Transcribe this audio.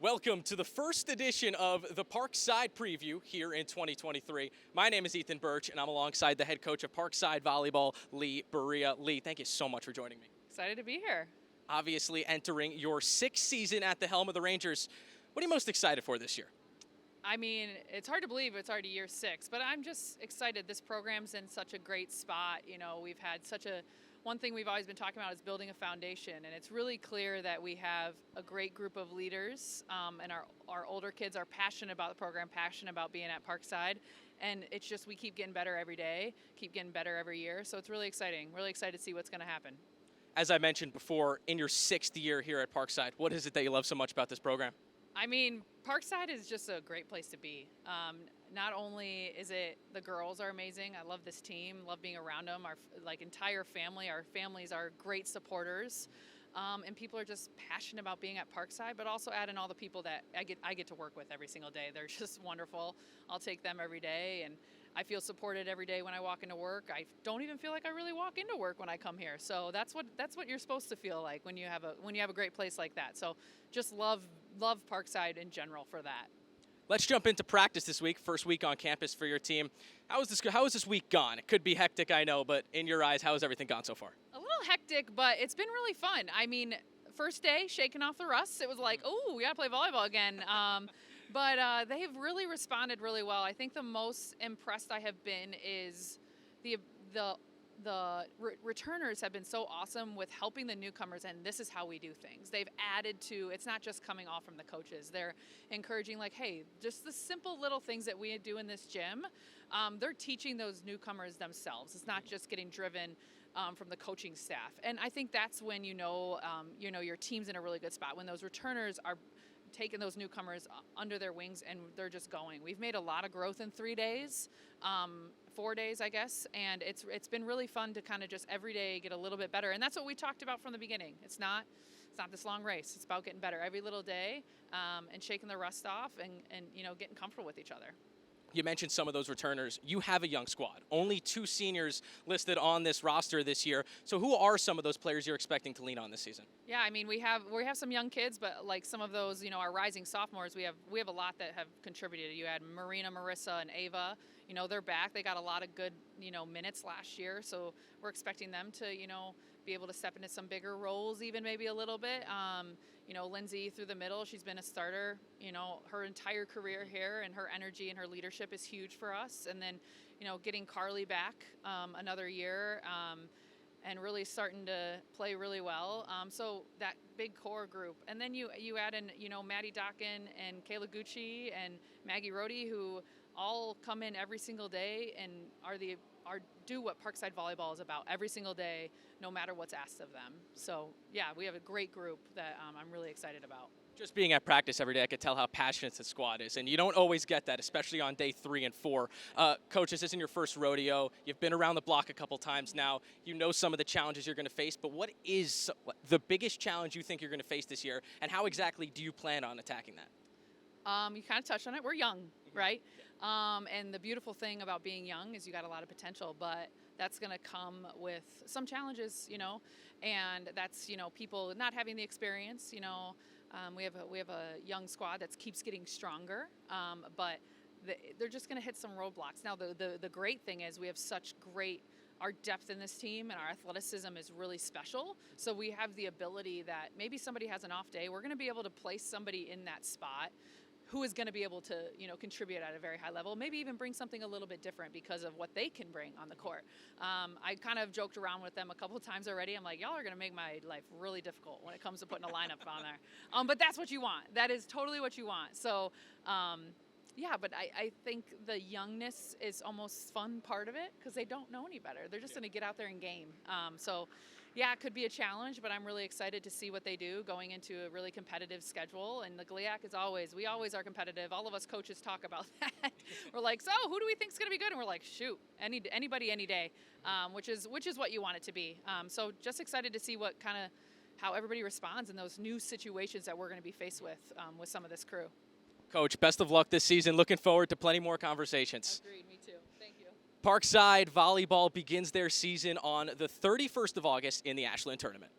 Welcome to the first edition of the Parkside Preview here in 2023. My name is Ethan Berch, and I'm alongside the head coach of Parkside Volleyball Leigh Barea. Leigh, thank you so much for joining me. Excited to be here. Obviously entering your sixth season at the helm of the Rangers. What are you most excited for this year? I mean, it's hard to believe it's already year 6, but I'm just excited. This program's in such a great spot. You know, we've had one thing we've always been talking about is building a foundation, and it's really clear that we have a great group of leaders, and our older kids are passionate about the program, passionate about being at Parkside, and it's just we keep getting better every day, keep getting better every year, so it's really exciting. Really excited to see what's going to happen. As I mentioned before, in your sixth year here at Parkside, what is it that you love so much about this program? I mean, Parkside is just a great place to be. Not only is it, the girls are amazing. I love this team, love being around them. Our entire family, our families are great supporters. And people are just passionate about being at Parkside, but also add in all the people that I get to work with every single day. They're just wonderful. I'll take them every day, and I feel supported every day when I walk into work. I don't even feel like I really walk into work when I come here. So that's what you're supposed to feel like when you have a great place like that. So just love Parkside in general for that. Let's jump into practice this week, first week on campus for your team. How is this week gone? It could be hectic, I know, but in your eyes, how has everything gone so far? A little hectic, but it's been really fun. I mean, first day, shaking off the rust, it was like, oh, we got to play volleyball again. But they have really responded really well. I think the most impressed I have been is the returners have been so awesome with helping the newcomers, and this is how we do things. They've added to, it's not just coming off from the coaches. They're encouraging, like, hey, just the simple little things that we do in this gym, they're teaching those newcomers themselves. It's not just getting driven from the coaching staff. And I think that's when you know your team's in a really good spot, when those returners are taking those newcomers under their wings and they're just going. We've made a lot of growth in 3 days, 4 days, I guess, and it's been really fun to kind of just every day get a little bit better. And that's what we talked about from the beginning. It's not this long race. It's about getting better every little day, and shaking the rust off and getting comfortable with each other. You mentioned some of those returners. You have a young squad. Only 2 seniors listed on this roster this year. So who are some of those players you're expecting to lean on this season? Yeah, I mean, we have some young kids, but like some of those, our rising sophomores, we have a lot that have contributed. You had Marina, Marissa, and Ava. They're back. They got a lot of good, minutes last year. So we're expecting them to, be able to step into some bigger roles, even maybe a little bit. Lindsay through the middle, she's been a starter, her entire career here, and her energy and her leadership is huge for us. And then, getting Carly back another year, and really starting to play really well. So that big core group. And then you add in, Maddie Dockin and Kayla Gucci and Maggie Rohde, who all come in every single day and do what Parkside Volleyball is about every single day, no matter what's asked of them. So yeah, we have a great group that I'm really excited about. Just being at practice every day, I could tell how passionate the squad is, and you don't always get that, especially on day 3 and 4. Coach, this isn't your first rodeo. You've been around the block a couple times now. You know some of the challenges you're going to face, but what is the biggest challenge you think you're going to face this year, and how exactly do you plan on attacking that? You kind of touched on it. We're young, right? And the beautiful thing about being young is you got a lot of potential, but that's going to come with some challenges, and that's, people not having the experience, we have a young squad that keeps getting stronger, but they're just going to hit some roadblocks. Now, the great thing is we have our depth in this team and our athleticism is really special. So we have the ability that maybe somebody has an off day. We're going to be able to place somebody in that spot who is going to be able to, contribute at a very high level, maybe even bring something a little bit different because of what they can bring on the court. I kind of joked around with them a couple of times already. I'm like, y'all are going to make my life really difficult when it comes to putting a lineup on there. But that's what you want. That is totally what you want. So, yeah, but I think the youngness is almost fun part of it because they don't know any better. They're just going to get out there and game. So, yeah, it could be a challenge, but I'm really excited to see what they do going into a really competitive schedule. And the GLIAC is we always are competitive. All of us coaches talk about that. We're like, so who do we think is going to be good? And we're like, shoot, anybody, any day, which is what you want it to be. So just excited to see how everybody responds in those new situations that we're going to be faced with some of this crew. Coach, best of luck this season. Looking forward to plenty more conversations. Agreed, me too. Thank you. Parkside Volleyball begins their season on the 31st of August in the Ashland Tournament.